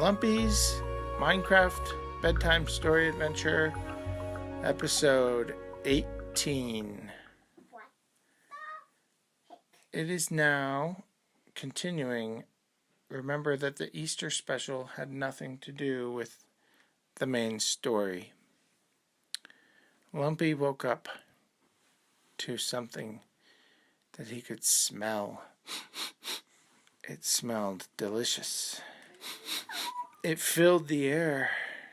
Lumpy's Minecraft Bedtime Story Adventure, episode 18. It is now continuing. Remember that the Easter special had nothing to do with the main story. Lumpy woke up to something that he could smell. It smelled delicious. It filled the air.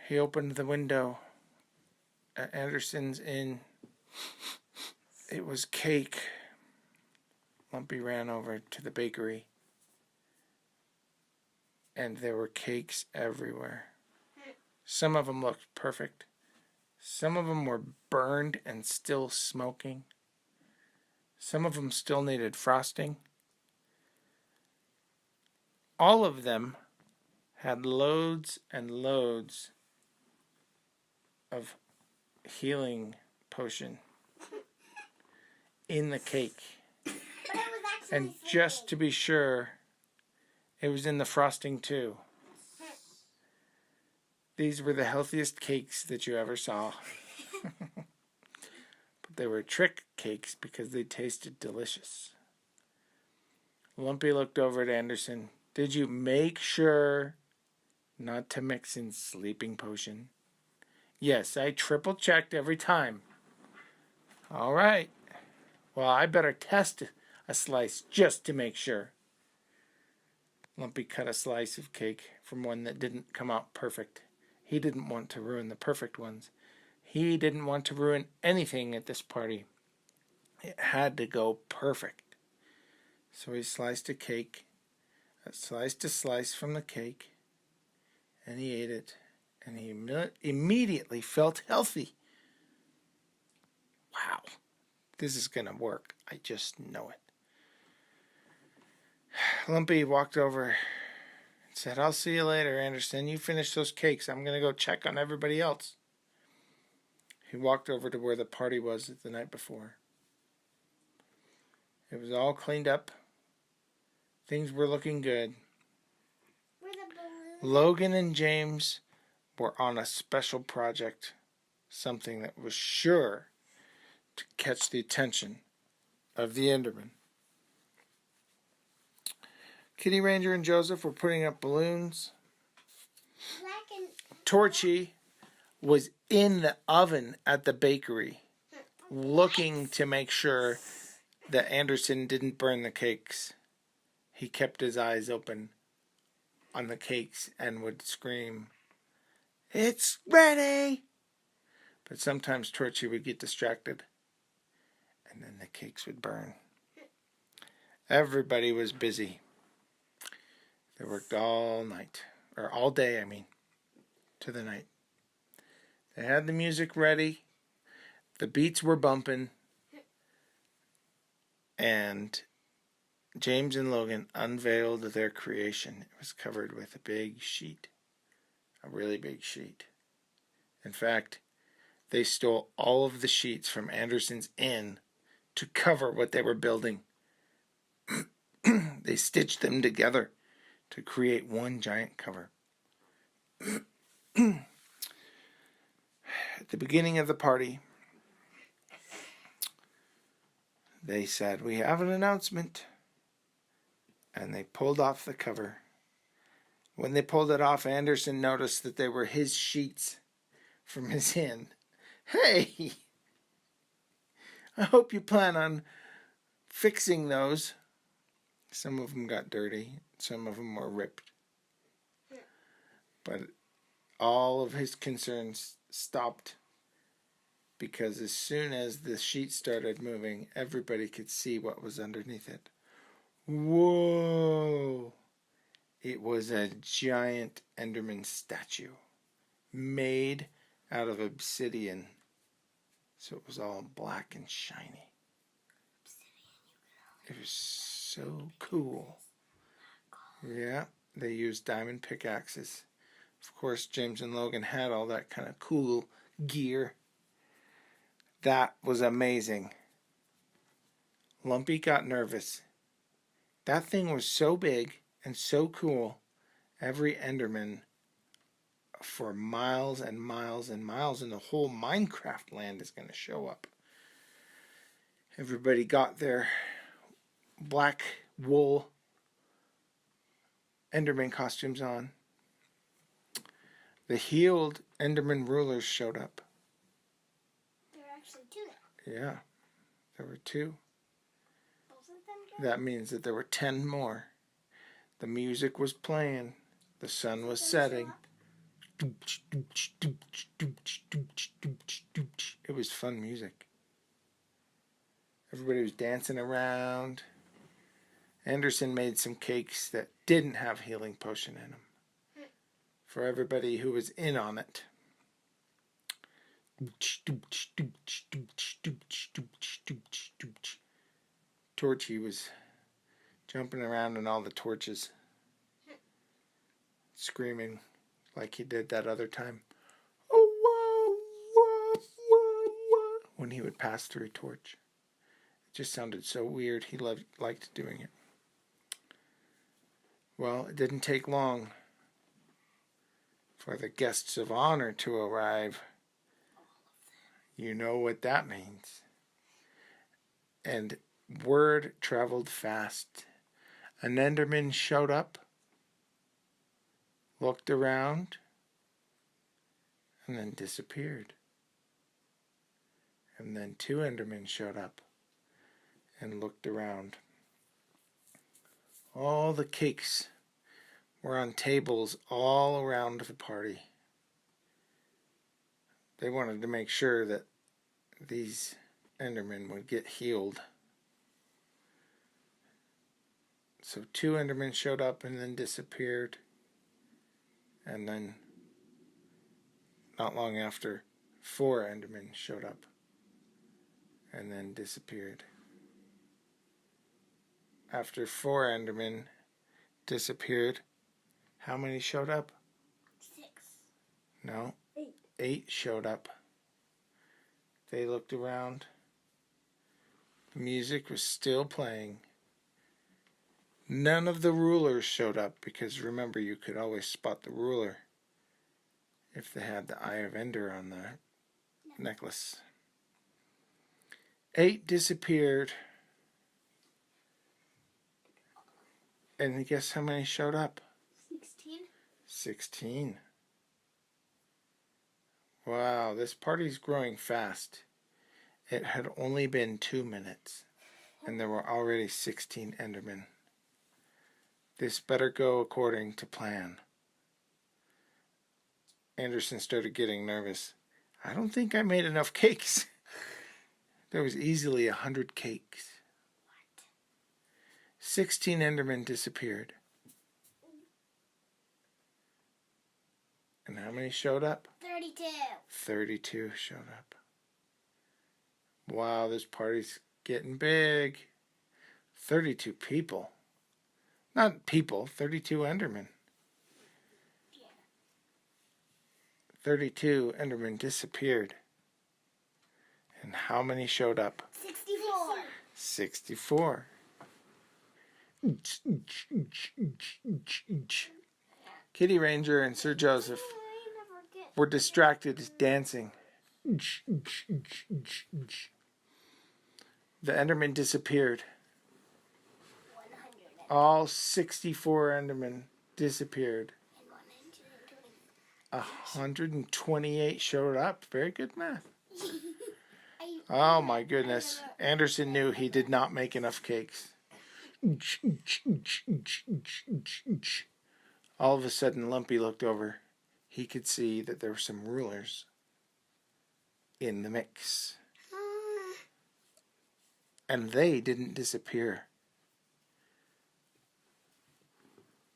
He opened the window at Anderson's Inn. It was cake. Lumpy ran over to the bakery, and there were cakes everywhere. Some of them looked perfect. Some of them were burned and still smoking. Some of them still needed frosting. All of them had loads and loads of healing potion in the cake. And just to be sure, it was in the frosting too. These were the healthiest cakes that you ever saw. But they were trick cakes because they tasted delicious. Lumpy looked over at Anderson. Did you make sure not to mix in sleeping potion? Yes, I triple checked every time. All right. Well, I better test a slice just to make sure. Lumpy cut a slice of cake from one that didn't come out perfect. He didn't want to ruin the perfect ones. He didn't want to ruin anything at this party. It had to go perfect. So he sliced a slice from the cake, and he ate it, and he immediately felt healthy. Wow, this is going to work. I just know it. Lumpy walked over and said, I'll see you later, Anderson. You finish those cakes. I'm going to go check on everybody else. He walked over to where the party was the night before. It was all cleaned up. Things were looking good. Logan and James were on a special project, something that was sure to catch the attention of the Enderman. Kitty Ranger and Joseph were putting up balloons. Torchy was in the oven at the bakery, looking to make sure that Anderson didn't burn the cakes. He kept his eyes open on the cakes and would scream, "It's ready!" But sometimes Torchy would get distracted, and then the cakes would burn. Everybody was busy. They worked all night, or all day, to the night. They had the music ready. The beats were bumping. And James and Logan unveiled their creation. It was covered with a big sheet. A really big sheet. In fact, they stole all of the sheets from Anderson's Inn to cover what they were building. They stitched them together to create one giant cover. At the beginning of the party, they said, "We have an announcement." And they pulled off the cover. When they pulled it off, Anderson noticed that they were his sheets from his inn. Hey! I hope you plan on fixing those. Some of them got dirty. Some of them were ripped. But all of his concerns stopped because as soon as the sheet started moving, everybody could see what was underneath it. Whoa! It was a giant Enderman statue made out of obsidian. So it was all black and shiny. It was so cool. Yeah, they used diamond pickaxes. Of course, James and Logan had all that kind of cool gear. That was amazing. Lumpy got nervous. That thing was so big and so cool, every Enderman for miles and miles and miles, and the whole Minecraft land is going to show up. Everybody got their black wool Enderman costumes on. The healed Enderman rulers showed up. There are actually two now. Yeah, there were two. Both of them go? That means that there were 10 more. The music was playing. The sun was setting. It was fun music. Everybody was dancing around. Anderson made some cakes that didn't have healing potion in them for everybody who was in on it. Torchy was jumping around in all the torches, screaming like he did that other time. When he would pass through a torch. It just sounded so weird. He liked doing it. Well, it didn't take long for the guests of honor to arrive. You know what that means. And word traveled fast. An Enderman showed up, looked around, and then disappeared. And then 2 Endermen showed up and looked around. All the cakes were on tables all around the party. They wanted to make sure that these Endermen would get healed. So 2 Endermen showed up and then disappeared. And then, not long after, 4 Endermen showed up and then disappeared. After 4 Endermen disappeared, how many showed up? 6. No. 8. 8 showed up. They looked around. The music was still playing. None of the rulers showed up because remember, you could always spot the ruler if they had the Eye of Ender on the necklace. 8 disappeared. And guess how many showed up? 16. 16. Wow, this party's growing fast. It had only been 2 minutes, and there were already 16 Endermen. This better go according to plan. Anderson started getting nervous. I don't think I made enough cakes. There was easily 100 cakes. 16 Endermen disappeared. And how many showed up? 32. 32 showed up. Wow, this party's getting big. 32 people. Not people, 32 Endermen. 32 Endermen disappeared. And how many showed up? 64. 64. Kitty Ranger and Sir Joseph were distracted dancing. The Enderman disappeared. 100. All 64 Endermen disappeared. 128 showed up. Very good math. Oh my goodness. Anderson knew he did not make enough cakes. All of a sudden, Lumpy looked over. He could see that there were some rulers in the mix. And they didn't disappear.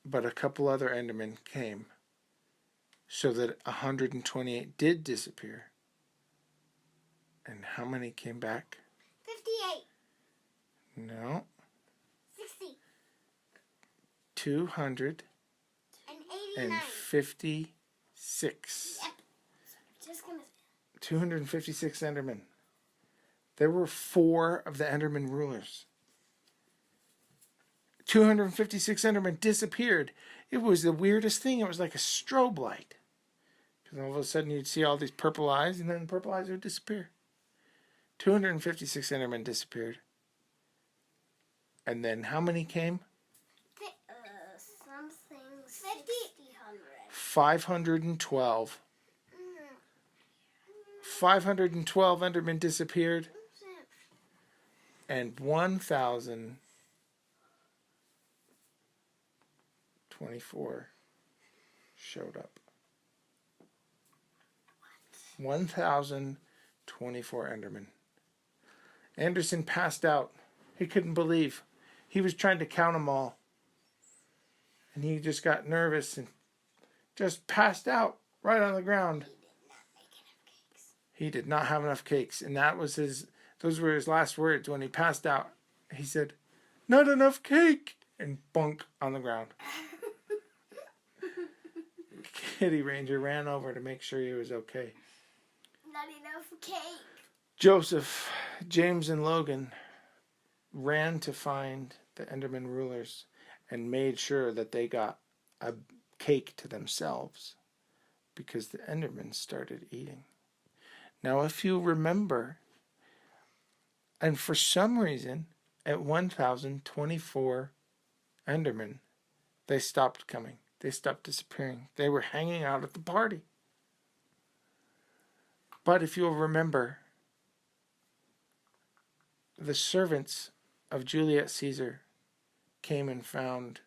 But a couple other Endermen came, so that 128 did disappear. And how many came back? 58. No. 60. 256. Yep. Just gonna... 256 Endermen. There were 4 of the Enderman rulers. 256 Endermen disappeared. It was the weirdest thing. It was like a strobe light. Because all of a sudden you'd see all these purple eyes, and then the purple eyes would disappear. 256 Endermen disappeared. And then how many came? Something 50. 512. 512 Endermen disappeared. And 1,024 showed up. 1,024 Endermen. Anderson passed out. He couldn't believe. He was trying to count them all. And he just got nervous and just passed out right on the ground. He did not have enough cakes. And those were his last words when he passed out. He said, "Not enough cake!" And bunk on the ground. Kitty Ranger ran over to make sure he was okay. Not enough cake. Joseph, James, and Logan ran to find the Enderman rulers and made sure that they got a cake to themselves because the Endermen started eating. Now, if you remember, and for some reason, at 1,024 Endermen, they stopped coming. They stopped disappearing. They were hanging out at the party. But if you'll remember, the servants of Julius Caesar came and found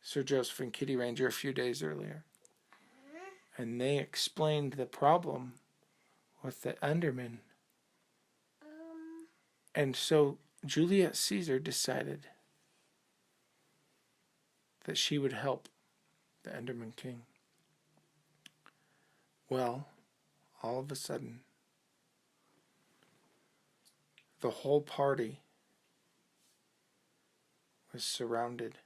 Sir Joseph and Kitty Ranger a few days earlier. And they explained the problem with the Endermen. And so Julius Caesar decided that she would help the Enderman King. Well, all of a sudden, the whole party was surrounded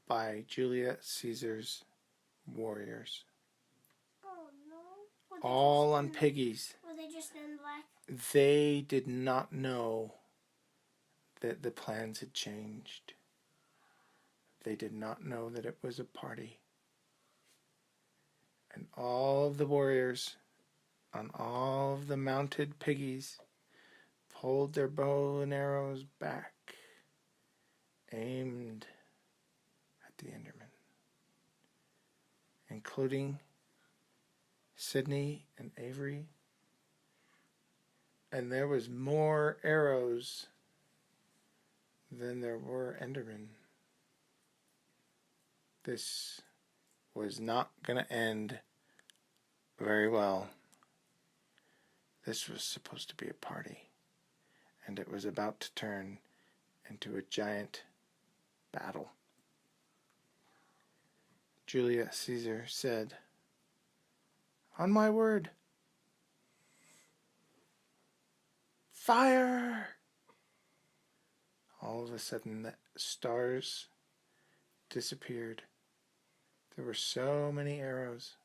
by Julius Caesar's warriors. Oh no. All on piggies. Were they just in black? They did not know that the plans had changed. They did not know that it was a party. And all of the warriors on all of the mounted piggies pulled their bow and arrows back, aimed at the Enderman, including Sydney and Avery. And there was more arrows than there were Endermen. This was not going to end very well. This was supposed to be a party, and it was about to turn into a giant battle. Julius Caesar said, "On my word, fire!" All of a sudden, the stars disappeared. There were so many arrows.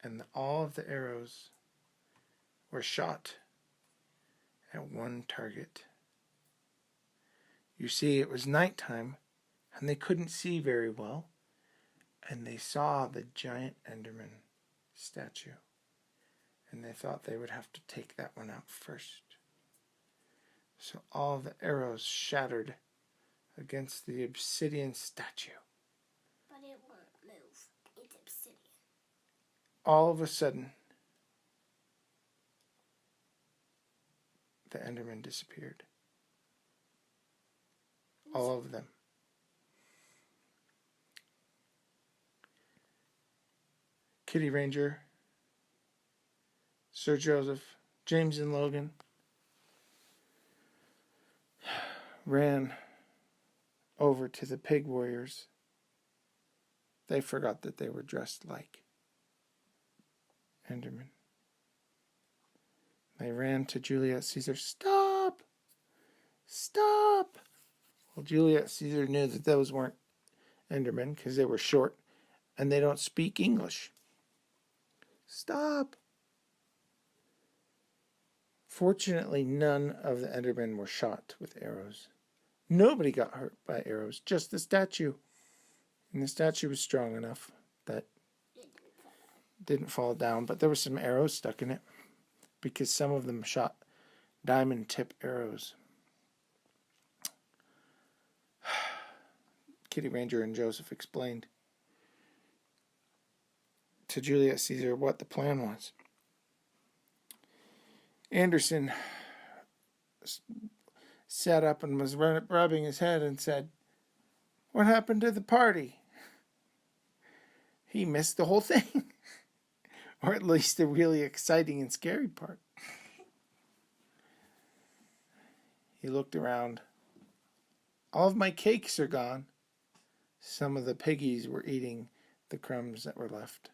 And all of the arrows were shot at one target. You see, it was nighttime, and they couldn't see very well, and they saw the giant Enderman statue, and they thought they would have to take that one out first. So all the arrows shattered against the obsidian statue. But it won't move. It's obsidian. All of a sudden, the Endermen disappeared. All of them. Kitty Ranger, Sir Joseph, James and Logan ran over to the pig warriors. They forgot that they were dressed like Endermen. They ran to Julius Caesar. "Stop! Stop!" Well, Julius Caesar knew that those weren't Endermen because they were short and they don't speak English. "Stop!" Fortunately, none of the Endermen were shot with arrows. Nobody got hurt by arrows, just the statue. And the statue was strong enough that it didn't fall down, but there were some arrows stuck in it because some of them shot diamond tip arrows. Kitty Ranger and Joseph explained to Juliet Caesar what the plan was. Anderson sat up and was rubbing his head and said, "What happened to the party?" He missed the whole thing. Or at least the really exciting and scary part. He looked around. "All of my cakes are gone." Some of the piggies were eating the crumbs that were left.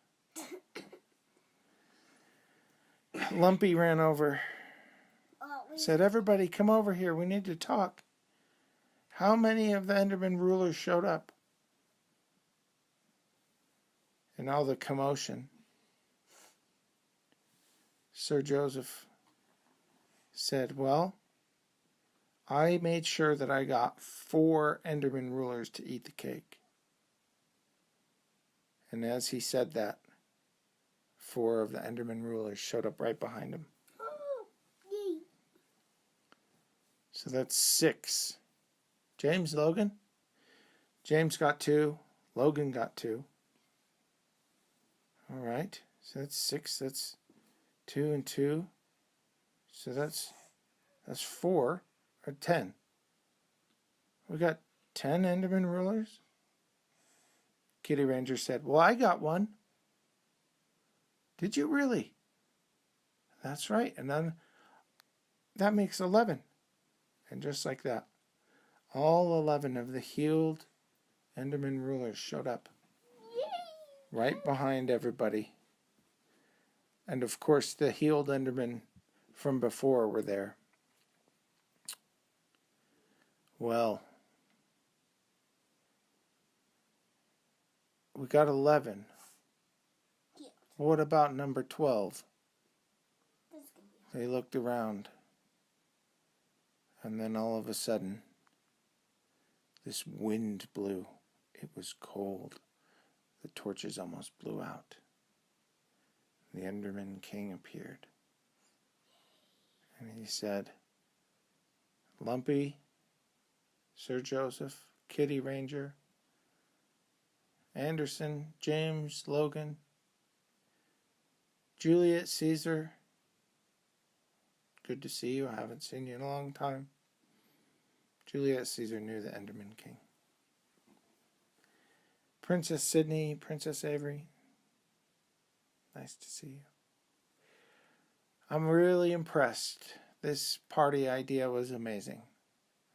Lumpy ran over, said, "Everybody come over here, we need to talk. How many of the Enderman rulers showed up?" In all the commotion, Sir Joseph said, "Well, I made sure that I got 4 Enderman rulers to eat the cake." And as he said that, 4 of the Enderman rulers showed up right behind him. So that's 6. James, Logan? James got 2. Logan got 2. All right. So that's 6. That's 2 and 2. So that's 4 or 10. We got 10 Enderman rulers. Kitty Ranger said, "Well, I got one." "Did you really?" "That's right." And then that makes 11. And just like that, all 11 of the healed Enderman rulers showed up. Right behind everybody. And of course, the healed Endermen from before were there. Well, we got 11. What about number 12? They looked around. And then all of a sudden, this wind blew. It was cold. The torches almost blew out. The Enderman King appeared. And he said, "Lumpy, Sir Joseph, Kitty Ranger, Anderson, James, Logan, Juliet Caesar, good to see you. I haven't seen you in a long time." Juliet Caesar knew the Enderman King. "Princess Sydney, Princess Avery, nice to see you. I'm really impressed. This party idea was amazing.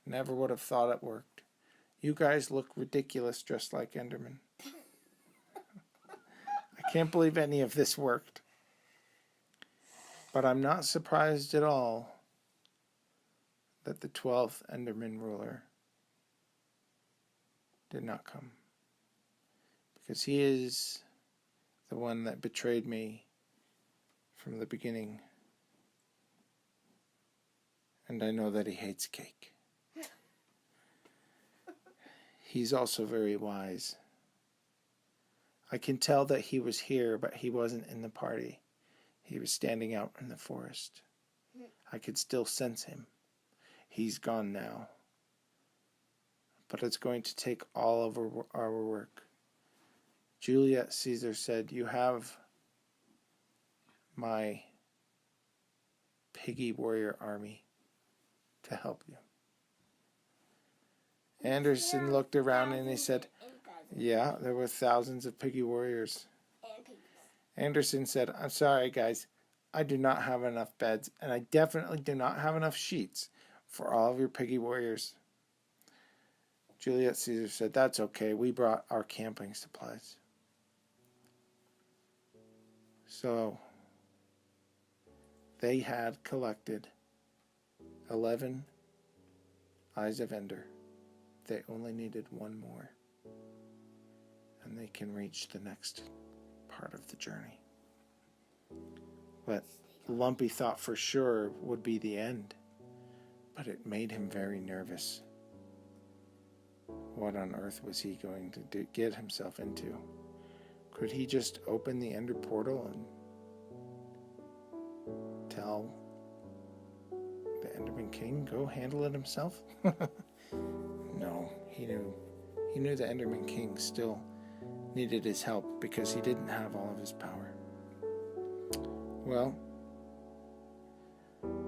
Never would have thought it worked. You guys look ridiculous dressed like Endermen. I can't believe any of this worked. But I'm not surprised at all that the 12th Enderman ruler did not come. Because he is the one that betrayed me from the beginning. And I know that he hates cake. He's also very wise. I can tell that he was here, but he wasn't in the party. He was standing out in the forest. I could still sense him. He's gone now. But it's going to take all of our work. Juliet Caesar said, "You have my piggy warrior army to help you." Anderson looked around and he said, "Yeah, there were thousands of piggy warriors." Anderson said, "I'm sorry, guys. I do not have enough beds, and I definitely do not have enough sheets for all of your piggy warriors." Juliet Caesar said, "That's okay. We brought our camping supplies." So they had collected 11 Eyes of Ender. They only needed one more. And they can reach the next part of the journey. But Lumpy thought for sure would be the end. But it made him very nervous. What on earth was he going to get himself into? Could he just open the Ender portal and tell the Enderman King go handle it himself? No, he knew the Enderman King still needed his help because he didn't have all of his power. Well,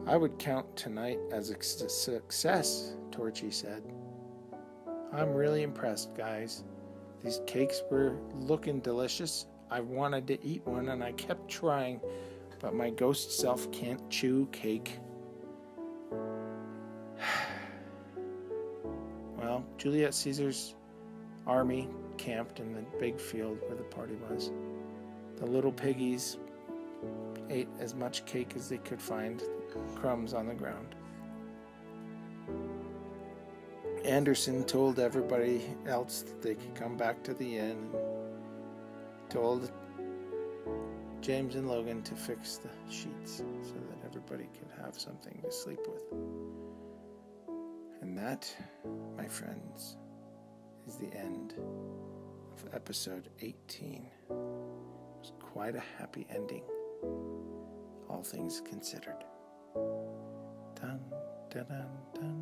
I would count tonight as a success, Torchy said. I'm really impressed, guys. These cakes were looking delicious. I wanted to eat one and I kept trying, but my ghost self can't chew cake. Well, Julius Caesar's army camped in the big field where the party was. The little piggies ate as much cake as they could find, crumbs on the ground. Anderson told everybody else that they could come back to the inn and told James and Logan to fix the sheets so that everybody could have something to sleep with. And that, my friends, is the end of episode 18. It was quite a happy ending, all things considered. Dun, dun, dun, dun.